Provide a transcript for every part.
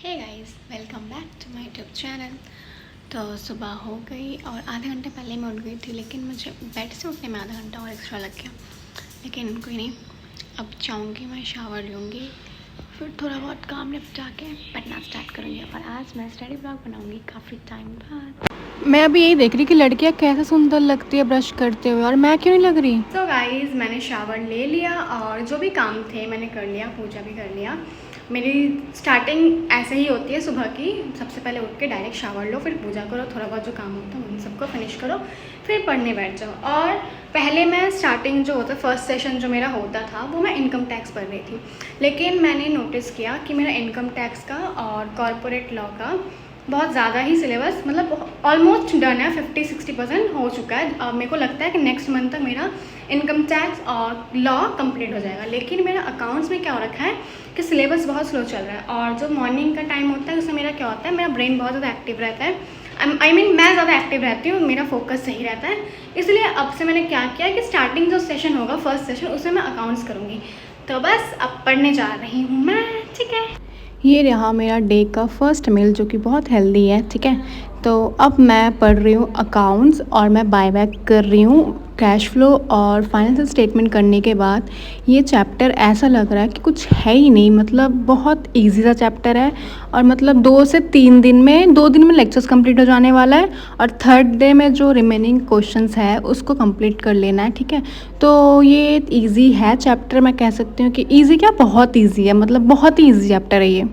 Hey guys, welcome back to my YouTube channel. तो सुबह हो गई और आधे घंटे पहले मैं उठ गई थी, लेकिन मुझे बेड से उठने में आधा घंटा और एक्स्ट्रा लग गया। लेकिन कोई नहीं, अब जाऊँगी मैं, शावर लूँगी, फिर थोड़ा बहुत काम निपटा के पढ़ना स्टार्ट करूँगी। और आज मैं स्टडी ब्लॉग बनाऊँगी काफ़ी टाइम बाद। मैं अभी यही देख रही कि लड़कियां कैसे सुंदर लगती है ब्रश करते हुए, और मैं क्यों नहीं लग रही। तो गाइस, मैंने शावर ले लिया और जो भी काम थे मैंने कर लिया, पूजा भी कर लिया। मेरी स्टार्टिंग ऐसे ही होती है सुबह की, सबसे पहले उठ के डायरेक्ट शावर लो, फिर पूजा करो, थोड़ा बहुत जो काम होता है उन सबको फिनिश करो, फिर पढ़ने बैठ जाओ। और पहले मैं स्टार्टिंग जो होता है, फर्स्ट सेशन जो मेरा होता था वो मैं इनकम टैक्स पढ़ रही थी। लेकिन मैंने नोटिस किया कि मेरा इनकम टैक्स का और कॉरपोरेट लॉ का बहुत ज़्यादा ही सिलेबस, मतलब ऑलमोस्ट डन है, 50-60% हो चुका है। अब मेरे को लगता है कि नेक्स्ट मंथ तक मेरा इनकम टैक्स और लॉ कंप्लीट हो जाएगा। लेकिन मेरा अकाउंट्स में क्या हो रखा है कि सिलेबस बहुत स्लो चल रहा है, और जो मॉर्निंग का टाइम होता है उसमें मेरा क्या होता है, मेरा ब्रेन बहुत ज़्यादा एक्टिव रहता है। आई मीन मैं ज़्यादा एक्टिव रहती हूँ, मेरा फोकस सही रहता है। इसलिए अब से मैंने क्या किया कि स्टार्टिंग जो सेशन होगा, फर्स्ट सेशन, उसमें मैं अकाउंट्स करूँगी। तो बस अब पढ़ने जा रही हूँ मैं, ठीक है। ये रहा मेरा डे का फर्स्ट मील, जो कि बहुत हेल्दी है, ठीक है। तो अब मैं पढ़ रही हूँ अकाउंट्स, और मैं बायबैक कर रही हूँ कैश फ्लो और फाइनेंशियल स्टेटमेंट करने के बाद ये चैप्टर ऐसा लग रहा है कि कुछ है ही नहीं। मतलब बहुत इजी सा चैप्टर है, और मतलब 2 से 3 दिन में, 2 दिन में लेक्चर्स कंप्लीट हो जाने वाला है, और थर्ड डे में जो रिमेनिंग क्वेश्चंस है उसको कंप्लीट कर लेना है, ठीक है। तो ये इजी है चैप्टर, मैं कह सकती हूँ कि इजी क्या, बहुत इजी है, मतलब बहुत ही इजी चैप्टर है ये।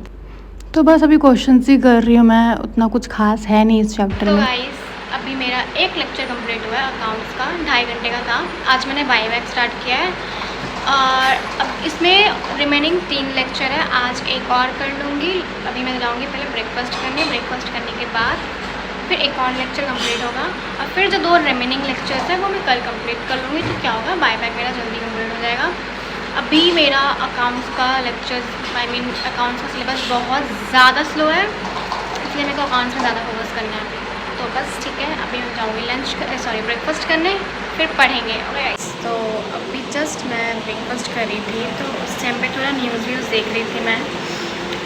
तो बस अभी क्वेश्चंस ही कर रही हूँ मैं, उतना कुछ खास है नहीं इस चैप्टर तो में। गाइस, अभी मेरा एक लेक्चर कंप्लीट हुआ है अकाउंट्स का, 2.5 घंटे का था। आज मैंने बायबैक स्टार्ट किया है, और अब इसमें रिमेनिंग 3 लेक्चर है। आज एक और कर लूँगी। अभी मैं जाऊँगी पहले ब्रेकफास्ट करने, ब्रेकफास्ट करने के बाद फिर एक और लेक्चर कंप्लीट होगा, और फिर जो 2 रिमेनिंग लेक्चर्स हैं वो मैं कल कंप्लीट कर लूँगी। तो क्या होगा, बायबैक मेरा जल्दी कंप्लीट हो जाएगा। अभी मेरा अकाउंट्स का लेक्चर, आई मीन अकाउंट्स का सिलेबस बहुत ज़्यादा स्लो है, इसलिए मेरे को अकाउंट्स में ज़्यादा फोकस करना है। तो बस ठीक है, अभी मैं जाऊँगी ब्रेकफास्ट करने, फिर पढ़ेंगे। ओके गाइस, तो अभी जस्ट मैं ब्रेकफास्ट कर रही थी, तो उस टाइम पे थोड़ा न्यूज़ व्यूज़ देख रही थी मैं।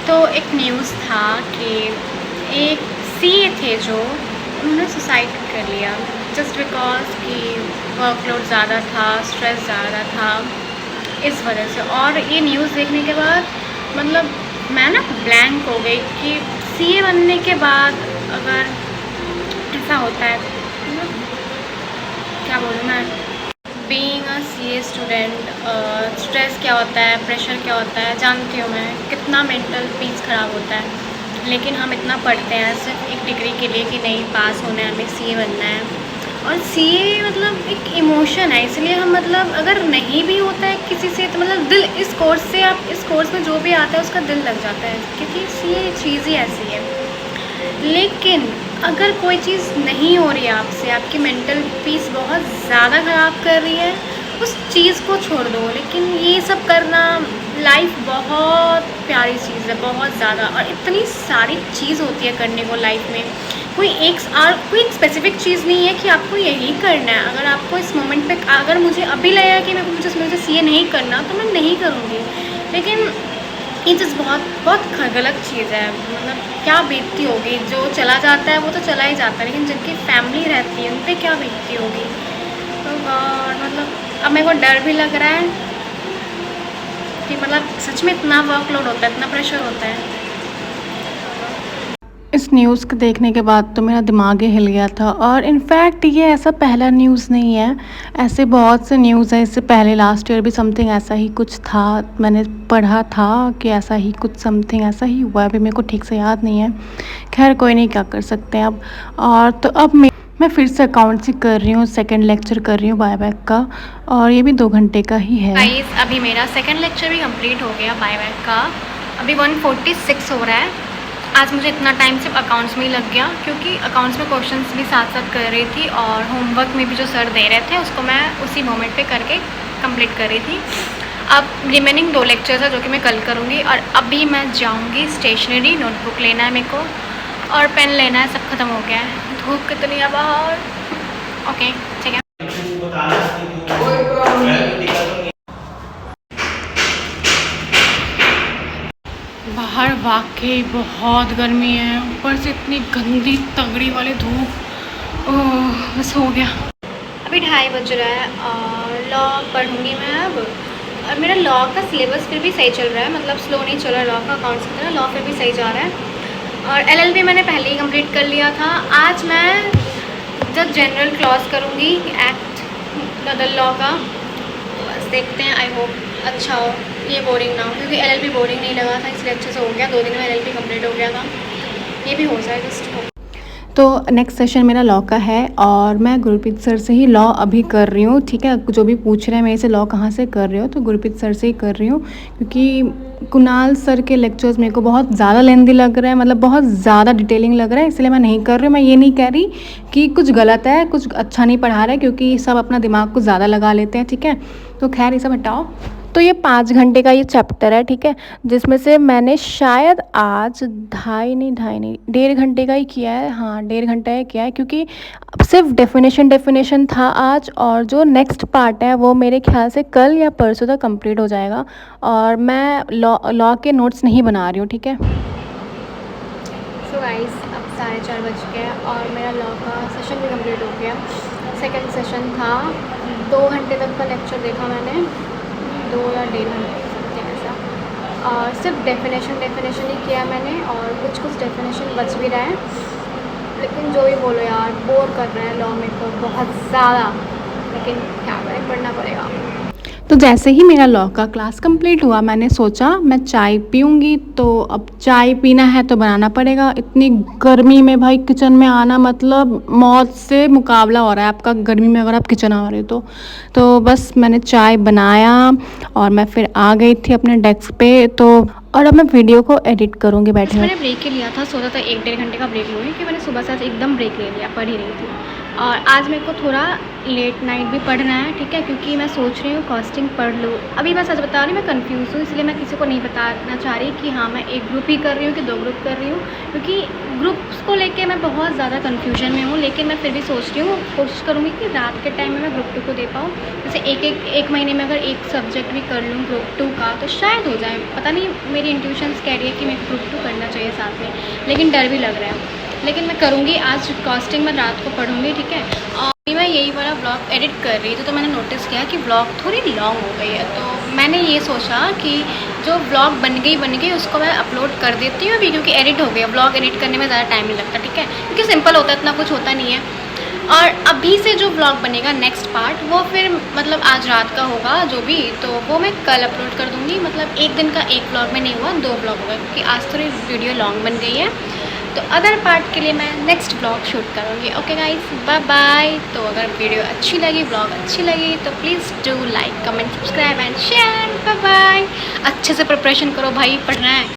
तो एक न्यूज़ था कि एक सीए थे जो, उन्होंने सुसाइड कर लिया जस्ट बिकॉज कि वर्कलोड ज़्यादा था, स्ट्रेस ज़्यादा था, इस वजह से। और ये न्यूज़ देखने के बाद मतलब मैं ना ब्लैंक हो गई कि सीए बनने के बाद अगर ऐसा होता है, मतलब क्या बोलूँ मैं, being a CA student, stress क्या होता है, प्रेशर क्या होता है, जानती हूँ मैं कितना मेंटल पीस ख़राब होता है। लेकिन हम इतना पढ़ते हैं सिर्फ एक डिग्री के लिए कि नहीं, पास होना है, हमें सीए बनना है। और सीए मतलब एक इमोशन है, इसलिए हम मतलब अगर नहीं भी होता है किसी से, तो मतलब दिल, इस कोर्स से, आप इस कोर्स में जो भी आता है उसका दिल लग जाता है, क्योंकि सीए चीज़ ही ऐसी है। लेकिन अगर कोई चीज़ नहीं हो रही है आपसे, आपकी मेंटल पीस बहुत ज़्यादा ख़राब कर रही है, उस चीज़ को छोड़ दो। लेकिन ये सब करना, लाइफ बहुत प्यारी चीज़ है, बहुत ज़्यादा, और इतनी सारी चीज़ होती है करने को लाइफ में। कोई एक स्पेसिफिक चीज़ नहीं है कि आपको यही करना है। अगर आपको इस मोमेंट पे, अगर मुझे अभी लगा कि मुझे सीए नहीं करना, तो मैं नहीं करूँगी। लेकिन ये चीज़ बहुत बहुत गलत चीज़ है। मतलब क्या बीतती होगी, जो चला जाता है वो तो चला ही जाता है, लेकिन जिनकी फैमिली रहती है उन पर क्या बीतती होगी। तो गॉड, मतलब अब मेरे को डर भी लग रहा है कि मतलब सच में इतना वर्कलोड होता है, इतना प्रेशर होता है। इस न्यूज़ को देखने के बाद तो मेरा दिमाग ही हिल गया था। और इनफैक्ट ये ऐसा पहला न्यूज़ नहीं है, ऐसे बहुत से न्यूज़ है। इससे पहले लास्ट ईयर भी समथिंग ऐसा ही कुछ था, मैंने पढ़ा था कि ऐसा ही कुछ समथिंग ऐसा ही हुआ है। अभी मेरे को ठीक से याद नहीं है, खैर कोई नहीं, क्या कर सकते हैं अब। और तो अब मैं फिर से अकाउंट्स ही कर रही हूँ, सेकेंड लेक्चर कर रही हूँ बायबैक का, और ये भी 2 घंटे का ही है। गाइस, अभी मेरा सेकंड लेक्चर भी कंप्लीट हो गया बायबैक का। अभी 146 हो रहा है। आज मुझे इतना टाइम सिर्फ अकाउंट्स में ही लग गया, क्योंकि अकाउंट्स में क्वेश्चंस भी साथ साथ कर रही थी, और होमवर्क में भी जो सर दे रहे थे उसको मैं उसी मोमेंट पे करके कंप्लीट कर रही थी। अब रिमेनिंग 2 लेक्चर्स है जो कि मैं कल करूँगी। और अभी मैं जाऊँगी स्टेशनरी, नोटबुक लेना है मेरे को, और पेन लेना है, सब खत्म हो गया है। धूप कितनी है बाहर। ओके, ठीक है। बाहर वाकई बहुत गर्मी है, ऊपर से इतनी गंदी तगड़ी वाली धूप। ओह बस हो गया। अभी 2:30 बज रहा है और लॉ पढ़ूँगी मैं अब। और मेरा लॉ का सिलेबस फिर भी सही चल रहा है, मतलब स्लो नहीं चल रहा है लॉ का, अकाउंट्स की तरह लॉ फिर भी सही जा रहा है। और LLB मैंने पहले ही कंप्लीट कर लिया था। आज मैं जब जनरल क्लॉज करूँगी एक्ट बदल लॉ का, तो बस देखते हैं, आई होप अच्छा हो, ये बोरिंग ना हो, क्योंकि LLB बोरिंग नहीं लगा था इसलिए अच्छे से हो गया। 2 दिन में LLB कंप्लीट हो गया था, ये भी हो जाए जस्ट हो। तो नेक्स्ट सेशन मेरा लॉ का है और मैं गुरप्रीत सर से ही लॉ अभी कर रही हूँ, ठीक है। जो भी पूछ रहे हैं मेरे से लॉ कहाँ से कर रहे हो, तो गुरप्रीत सर से ही कर रही हूँ, क्योंकि कुणाल सर के लेक्चर्स मेरे को बहुत ज़्यादा लेंदी लग रहा है, मतलब बहुत ज़्यादा डिटेलिंग लग रहा है, इसलिए मैं नहीं कर रही हूँ। मैं ये नहीं कह रही कि कुछ गलत है, कुछ अच्छा नहीं पढ़ा रहा है, क्योंकि सब अपना दिमाग कुछ ज़्यादा लगा लेते हैं, ठीक है। तो खैर ये सब हटाओ। तो ये 5 घंटे का ये चैप्टर है, ठीक है, जिसमें से मैंने शायद आज 1.5 घंटे का ही किया है। हाँ 1.5 घंटा ही किया है, क्योंकि सिर्फ डेफिनेशन था आज, और जो नेक्स्ट पार्ट है वो मेरे ख्याल से कल या परसों तक कंप्लीट हो जाएगा। और मैं लॉ के नोट्स नहीं बना रही हूँ, ठीक है। सो गाइस अब 4:30 बज गए और मेरा लॉ का सेशन भी कंप्लीट हो गया। सेकंड सेशन था, 2 घंटे तक का लेक्चर देखा मैंने, 2 या 1.5 घंटे समथिंग ऐसा। और सिर्फ डेफिनेशन ही किया मैंने, और कुछ डेफिनेशन बच भी रहा है। लेकिन जो भी बोलो यार, बोर कर रहे हैं लॉ में को बहुत ज़्यादा, लेकिन क्या करें, पढ़ना पड़ेगा। तो जैसे ही मेरा लॉ का क्लास कंप्लीट हुआ, मैंने सोचा मैं चाय पीऊँगी, तो अब चाय पीना है तो बनाना पड़ेगा। इतनी गर्मी में भाई किचन में आना मतलब मौत से मुकाबला हो रहा है आपका, गर्मी में अगर आप किचन आ रहे हो तो बस मैंने चाय बनाया और मैं फिर आ गई थी अपने डेस्क पे। तो और अब मैं वीडियो को एडिट करूँगी बैठे हुए। मैंने ब्रेक ही लिया था, सोचा था 1-1.5 घंटे का ब्रेक लूँगी, कि मैंने सुबह से एकदम ब्रेक ले लिया, पढ़ ही रही थी। और आज मेरे को थोड़ा लेट नाइट भी पढ़ना है, ठीक है, क्योंकि मैं सोच रही हूँ कॉस्टिंग पढ़ लूँ। अभी मैं सच बता रही हूँ, मैं कंफ्यूज हूँ, इसलिए मैं किसी को नहीं बताना चाह रही कि हाँ मैं एक ग्रुप ही कर रही हूँ कि 2 ग्रुप कर रही हूँ, क्योंकि ग्रुप्स को लेके मैं बहुत ज़्यादा कन्फ्यूजन में हूँ। लेकिन मैं फिर भी सोच रही हूँ, कोशिश करूँगी कि रात के टाइम में मैं ग्रुप 2 को दे पाऊँ। जैसे एक महीने में अगर एक सब्जेक्ट भी कर लूँ ग्रुप 2 का, तो शायद हो जाए, पता नहीं, मेरी इंट्यूशंस कह रही है कि मैं ग्रुप 2 करना चाहिए साथ में, लेकिन डर भी लग रहा है। लेकिन मैं करूँगी, आज कॉस्टिंग मैं रात को पढ़ूँगी, ठीक है। और मैं यही वाला ब्लॉग एडिट कर रही थी, तो मैंने नोटिस किया कि ब्लॉग थोड़ी लॉन्ग हो गई है। तो मैंने ये सोचा कि जो ब्लॉग बन गई उसको मैं अपलोड कर देती हूँ अभी, क्योंकि एडिट हो गया। ब्लॉग एडिट करने में ज़्यादा टाइम नहीं लगता, ठीक है, क्योंकि सिंपल होता है, इतना कुछ होता नहीं है। और अभी से जो ब्लॉग बनेगा नेक्स्ट पार्ट, वो फिर मतलब आज रात का होगा जो भी, तो वो मैं कल अपलोड कर दूँगी। मतलब एक दिन का एक ब्लॉग में नहीं हुआ, 2 ब्लॉग हुआ, क्योंकि आज थोड़ी वीडियो लॉन्ग बन गई है। तो अदर पार्ट के लिए मैं नेक्स्ट ब्लॉग शूट करूँगी। Okay guys, bye bye. तो अगर वीडियो अच्छी लगी, ब्लॉग अच्छी लगी, तो please do like, comment, subscribe and share. Bye bye. अच्छे से प्रिपरेशन करो भाई, पढ़ना है।